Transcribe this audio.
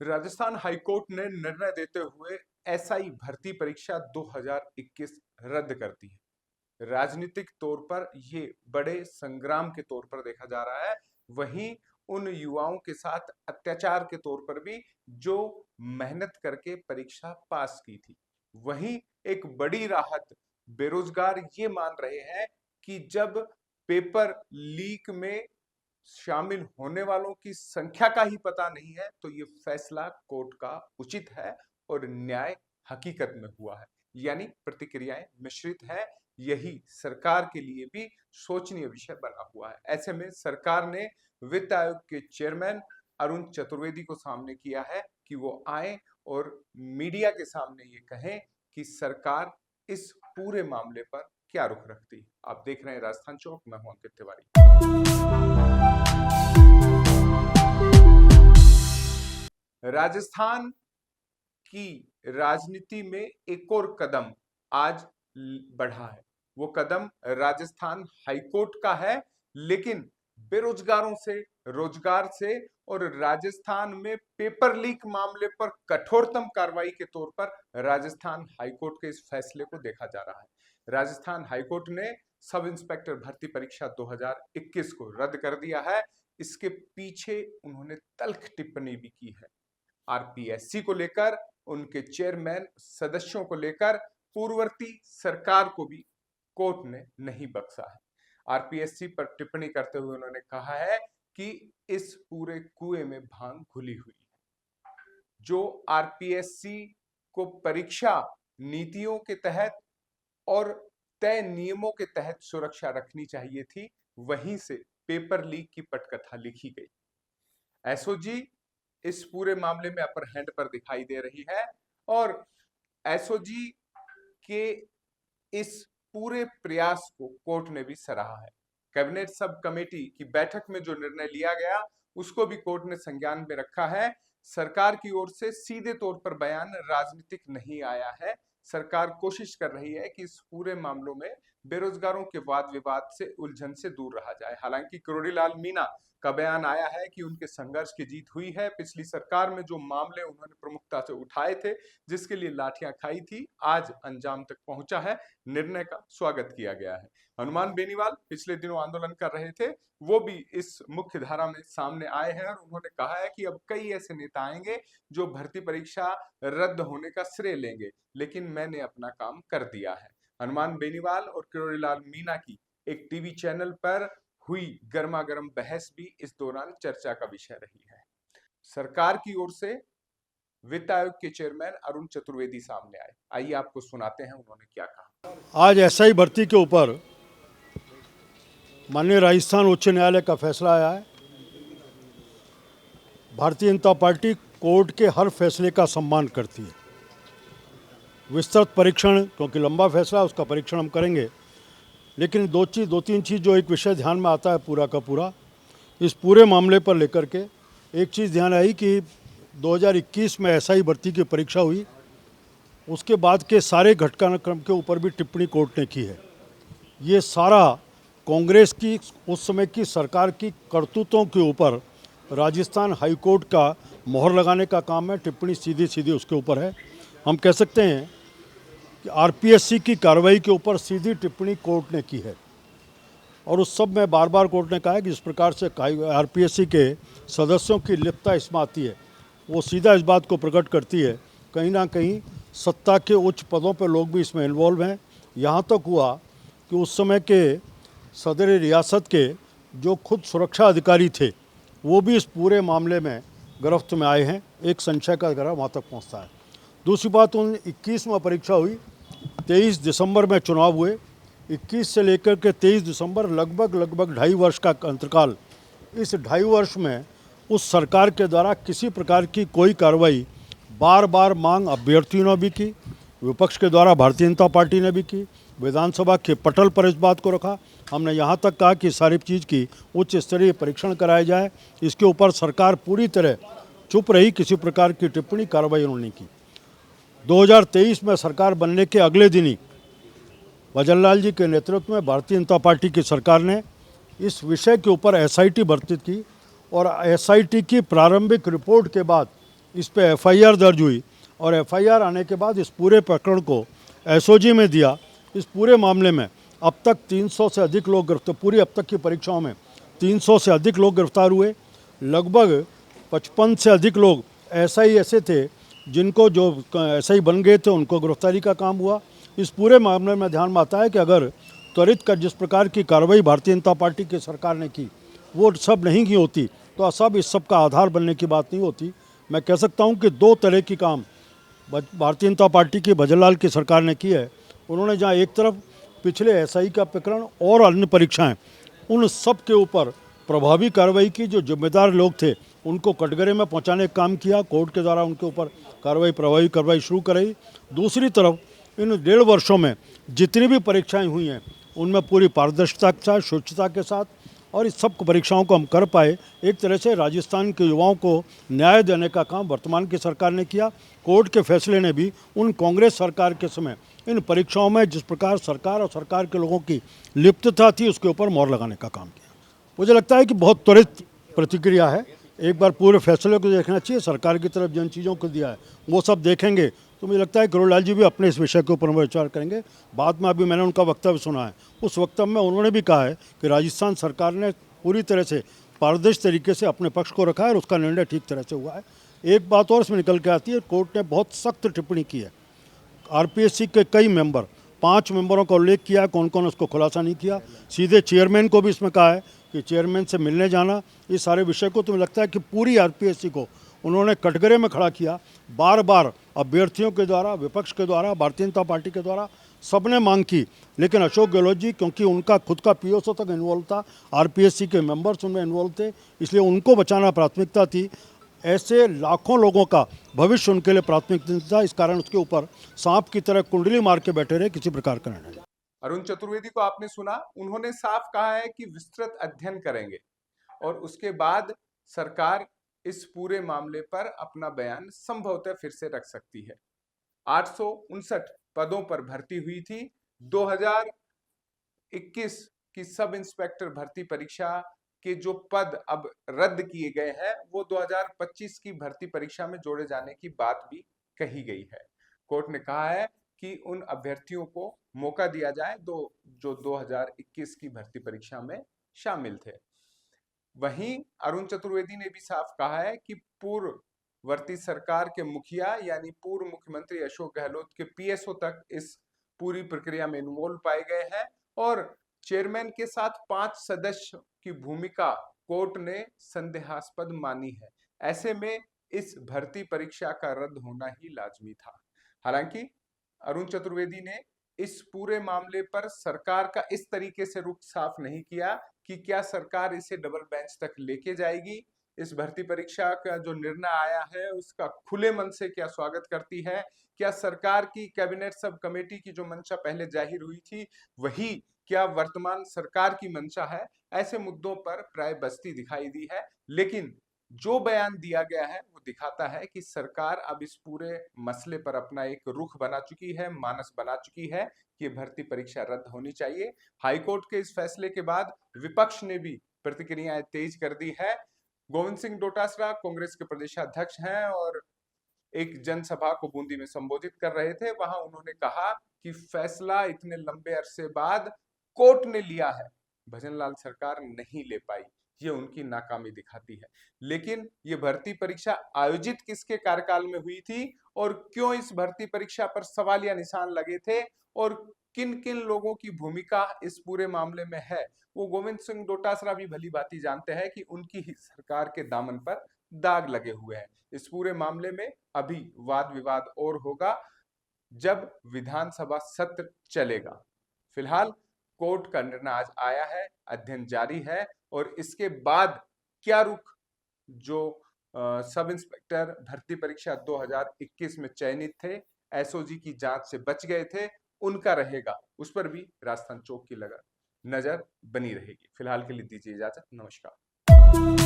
Rajasthan high court ने निर्णय देते हुए एसआई भर्ती परीक्षा 2021 रद्द कर दी है। राजनीतिक तौर पर ये बड़े संग्राम के तौर पर देखा जा रहा है। वहीं उन युवाओं के साथ अत्याचार के तौर पर भी जो मेहनत करके परीक्षा पास की थी। वहीं एक बड़ी राहत बेरोजगार ये मान रहे हैं कि जब पेपर लीक में शामिल होने वालों की संख्या का ही पता नहीं है तो ये फैसला कोर्ट का उचित है और न्याय हकीकत में हुआ है। यानी प्रतिक्रियाएं मिश्रित है। यही सरकार के लिए भी सोचनीय विषय बना हुआ है। ऐसे में सरकार ने वित्त आयोग के चेयरमैन अरुण चतुर्वेदी को सामने किया है कि वो आए और मीडिया के सामने ये कहें कि सरकार इस पूरे मामले पर क्या रुख रखती है। आप देख रहे हैं राजस्थान चौक, मैं हूं अंकित तिवारी। राजस्थान की राजनीति में एक और कदम आज बढ़ा है। वो कदम राजस्थान हाईकोर्ट का है, लेकिन बेरोजगारों से, रोजगार से और राजस्थान में पेपर लीक मामले पर कठोरतम कार्रवाई के तौर पर राजस्थान हाईकोर्ट के इस फैसले को देखा जा रहा है। राजस्थान हाईकोर्ट ने सब इंस्पेक्टर भर्ती परीक्षा 2021 को रद्द कर दिया है। इसके पीछे उन्होंने तल्ख टिप्पणी भी की है। आरपीएससी को लेकर, उनके चेयरमैन सदस्यों को लेकर पूर्ववर्ती सरकार को भी कोर्ट ने नहीं बख्शा है। आरपीएससी पर टिप्पणी करते हुए उन्होंने कहा है कि इस पूरे कुएं में भांग घुली हुई है। जो आरपीएससी को परीक्षा नीतियों के तहत और तय नियमों के तहत सुरक्षा रखनी चाहिए थी, वहीं से पेपर लीक की पटकथा लिखी गई। एसओजी इस पूरे मामले में अपर हैंड पर दिखाई दे रही है और एसओजी के इस पूरे प्रयास को कोर्ट ने भी सराहा है। कैबिनेट सब कमेटी की बैठक में जो निर्णय लिया गया उसको भी कोर्ट ने संज्ञान में रखा है। सरकार की ओर से सीधे तौर पर बयान राजनीतिक नहीं आया है। सरकार कोशिश कर रही है कि इस पूरे मामलों में बेरोजगारों के वाद विवाद से, उलझन से दूर रहा जाए। हालांकि किरोड़ीलाल मीणा का बयान आया है कि उनके संघर्ष की जीत हुई है। पिछली सरकार में जो मामले उन्होंने प्रमुखता से उठाए थे, जिसके लिए लाठियां खाई थी, आज अंजाम तक पहुंचा है। निर्णय का स्वागत किया गया है। हनुमान बेनीवाल पिछले दिनों आंदोलन कर रहे थे, वो भी इस मुख्य धारा में सामने आए हैं और उन्होंने कहा है कि अब कई ऐसे नेता आएंगे जो भर्ती परीक्षा रद्द होने का श्रेय लेंगे, लेकिन मैंने अपना काम कर दिया है। हनुमान बेनीवाल और किरोड़ीलाल मीणा की एक टीवी चैनल पर हुई गर्मा गर्म बहस भी इस दौरान चर्चा का विषय रही है। सरकार की ओर से वित्त आयोग के चेयरमैन अरुण चतुर्वेदी सामने आए। आइए आपको सुनाते हैं उन्होंने क्या कहा। आज एसआई भर्ती के ऊपर माननीय राजस्थान उच्च न्यायालय का फैसला आया है। भारतीय जनता पार्टी कोर्ट के हर फैसले का सम्मान करती है। विस्तृत परीक्षण, क्योंकि लंबा फैसला है, उसका परीक्षण हम करेंगे, लेकिन दो तीन चीज़ जो एक विषय ध्यान में आता है पूरा का पूरा, इस पूरे मामले पर लेकर के एक चीज़ ध्यान आई कि 2021 में एसआई भर्ती की परीक्षा हुई, उसके बाद के सारे घटनाक्रम के ऊपर भी टिप्पणी कोर्ट ने की है। ये सारा कांग्रेस की उस समय की सरकार की करतूतों के ऊपर राजस्थान हाईकोर्ट का मोहर लगाने का काम है। टिप्पणी सीधी सीधी उसके ऊपर है। हम कह सकते हैं कि आरपीएससी की कार्रवाई के ऊपर सीधी टिप्पणी कोर्ट ने की है और उस सब में बार बार कोर्ट ने कहा है कि जिस प्रकार से आरपीएससी के सदस्यों की लिप्तता इसमें आती है, वो सीधा इस बात को प्रकट करती है कहीं ना कहीं सत्ता के उच्च पदों पर लोग भी इसमें इन्वॉल्व हैं। यहाँ तक हुआ कि उस समय के सदर रियासत के जो खुद सुरक्षा अधिकारी थे, वो भी इस पूरे मामले में गिरफ्त में आए हैं। एक संशय का ग्रह वहाँ तक पहुँचता है। दूसरी बात, 21 में परीक्षा हुई, 23 दिसंबर में चुनाव हुए। 21 से लेकर के 23 दिसंबर लगभग 2.5 वर्ष का अंतकाल। इस 2.5 वर्ष में उस सरकार के द्वारा किसी प्रकार की कोई कार्रवाई, बार बार मांग अभ्यर्थियों ने भी की, विपक्ष के द्वारा भारतीय जनता पार्टी ने भी की, विधानसभा के पटल पर इस बात को रखा। हमने यहाँ तक कहा कि सारी चीज़ की उच्च स्तरीय परीक्षण कराया जाए। इसके ऊपर सरकार पूरी तरह चुप रही, किसी प्रकार की टिप्पणी कार्रवाई उन्होंने की। 2023 में सरकार बनने के अगले दिन ही भजनलाल जी के नेतृत्व में भारतीय जनता पार्टी की सरकार ने इस विषय के ऊपर एसआईटी भर्ती की और एसआईटी की प्रारंभिक रिपोर्ट के बाद इस पे एफआईआर दर्ज हुई और एफआईआर आने के बाद इस पूरे प्रकरण को एसओजी में दिया। इस पूरे मामले में अब तक 300 से अधिक लोग गिरफ्तार, पूरी अब तक की परीक्षाओं में 300 से अधिक लोग गिरफ्तार हुए। लगभग 55 से अधिक लोग एसआई ऐसे थे जिनको जो एसआई बन गए थे उनको गिरफ्तारी का काम हुआ। इस पूरे मामले में ध्यान में आता है कि अगर त्वरित का जिस प्रकार की कार्रवाई भारतीय जनता पार्टी की सरकार ने की वो सब नहीं की होती तो सब इस सब का आधार बनने की बात नहीं होती। मैं कह सकता हूं कि दो तरह की काम भारतीय जनता पार्टी की भजनलाल की सरकार ने की है। उन्होंने जहां एक तरफ पिछले एसआई का प्रकरण और अन्य परीक्षाएं उन सब के ऊपर प्रभावी कार्रवाई की, जो जिम्मेदार लोग थे उनको कटघरे में पहुंचाने का काम किया, कोर्ट के द्वारा उनके ऊपर प्रभावी कार्रवाई शुरू कराई। दूसरी तरफ इन 1.5 वर्षों में जितनी भी परीक्षाएं हुई हैं उनमें पूरी पारदर्शिता के साथ, शुचिता के साथ और इस सब परीक्षाओं को हम कर पाए। एक तरह से राजस्थान के युवाओं को न्याय देने का काम वर्तमान की सरकार ने किया। कोर्ट के फैसले ने भी उन कांग्रेस सरकार के समय इन परीक्षाओं में जिस प्रकार सरकार और सरकार के लोगों की लिप्तता थी उसके ऊपर मोहर लगाने का काम किया। मुझे लगता है कि बहुत त्वरित प्रतिक्रिया है। एक बार पूरे फैसले को देखना चाहिए, सरकार की तरफ जिन चीज़ों को दिया है वो सब देखेंगे तो मुझे लगता है करोड़लाल जी भी अपने इस विषय के ऊपर विचार करेंगे। बाद में अभी मैंने उनका वक्तव्य सुना है, उस वक्तव्य में उन्होंने भी कहा है कि राजस्थान सरकार ने पूरी तरह से पारदर्शी तरीके से अपने पक्ष को रखा है और उसका निर्णय ठीक तरह से हुआ है। एक बात और इसमें निकल के आती है, कोर्ट ने बहुत सख्त टिप्पणी की है। आरपीएससी के कई मेंबर, 5 मेंबरों का उल्लेख किया, कौन कौन उसको खुलासा नहीं किया। सीधे चेयरमैन को भी इसमें कहा है कि चेयरमैन से मिलने जाना, इस सारे विषय को तो मुझे लगता है कि पूरी आरपीएससी को उन्होंने कटघरे में खड़ा किया। बार बार अभ्यर्थियों के द्वारा, विपक्ष के द्वारा, भारतीय जनता पार्टी के द्वारा सबने मांग की, लेकिन अशोक गहलोत जी, क्योंकि उनका खुद का पीओसओ तक इन्वॉल्व था, आरपीएससी के मेंबर्स उनमें इन्वॉल्व थे, इसलिए उनको बचाना प्राथमिकता थी। ऐसे लाखों लोगों का भविष्य उनके लिए प्राथमिकता था, इस कारण उसके ऊपर सांप की तरह कुंडली मार के बैठे रहे, किसी प्रकार का निर्णय। अरुण चतुर्वेदी को आपने सुना, उन्होंने साफ कहा है कि विस्तृत अध्ययन करेंगे और उसके बाद सरकार इस पूरे मामले पर अपना बयान संभवतः फिर से रख सकती है। 859 पदों पर भर्ती हुई थी। 2021 की सब इंस्पेक्टर भर्ती परीक्षा के जो पद अब रद्द किए गए हैं वो 2025 की भर्ती परीक्षा में जोड़े जाने की बात भी कही गई है। कोर्ट ने कहा है कि उन अभ्यर्थियों को मौका दिया जाए जो 2021 की भर्ती परीक्षा में शामिल थे। वहीं अरुण चतुर्वेदी ने भी साफ कहा है कि पूर्ववर्ती सरकार के मुखिया यानी पूर्व मुख्यमंत्री अशोक गहलोत के पीएसओ तक इस पूरी प्रक्रिया में इन्वॉल्व पाए गए हैं और चेयरमैन के साथ 5 सदस्य की भूमिका कोर्ट ने संदेहास्पद मानी है। ऐसे में इस भर्ती परीक्षा का रद्द होना ही लाजमी था। हालांकि अरुण चतुर्वेदी ने इस पूरे मामले पर सरकार का इस तरीके से रुख साफ नहीं किया कि क्या सरकार इसे डबल बेंच तक लेके जाएगी, इस भर्ती परीक्षा का जो निर्णय आया है उसका खुले मन से क्या स्वागत करती है, क्या सरकार की कैबिनेट सब कमेटी की जो मंशा पहले जाहिर हुई थी वही क्या वर्तमान सरकार की मंशा है। ऐसे मुद्दों पर प्राय बस्ती दिखाई दी है, लेकिन जो बयान दिया गया है वो दिखाता है कि सरकार अब इस पूरे मसले पर अपना एक रुख बना चुकी है, मानस बना चुकी है कि भर्ती परीक्षा रद्द होनी चाहिए। हाईकोर्ट के इस फैसले के बाद विपक्ष ने भी प्रतिक्रियाएं तेज कर दी है। गोविंद सिंह डोटासरा कांग्रेस के प्रदेशाध्यक्ष हैं और एक जनसभा को बूंदी में संबोधित कर रहे थे। वहां उन्होंने कहा कि फैसला इतने लंबे अरसे बाद कोर्ट ने लिया है, भजनलाल सरकार नहीं ले पाई, ये उनकी नाकामी दिखाती है। लेकिन ये भर्ती परीक्षा आयोजित किसके कार्यकाल में हुई थी और क्यों इस भर्ती परीक्षा पर सवालिया निशान लगे थे और किन किन लोगों की भूमिका इस पूरे मामले में है, वो गोविंद सिंह डोटासरा भी भली भांति जानते हैं कि उनकी ही सरकार के दामन पर दाग लगे हुए हैं। इस पूरे मामले में अभी वाद विवाद और होगा जब विधानसभा सत्र चलेगा। फिलहाल कोर्ट का निर्णय आज आया है, अध्ययन जारी है और इसके बाद क्या रुख जो सब इंस्पेक्टर भर्ती परीक्षा 2021 में चयनित थे, एसओजी की जांच से बच गए थे, उनका रहेगा, उस पर भी राजस्थान चौक की नजर बनी रहेगी। फिलहाल के लिए दीजिए इजाजत, नमस्कार।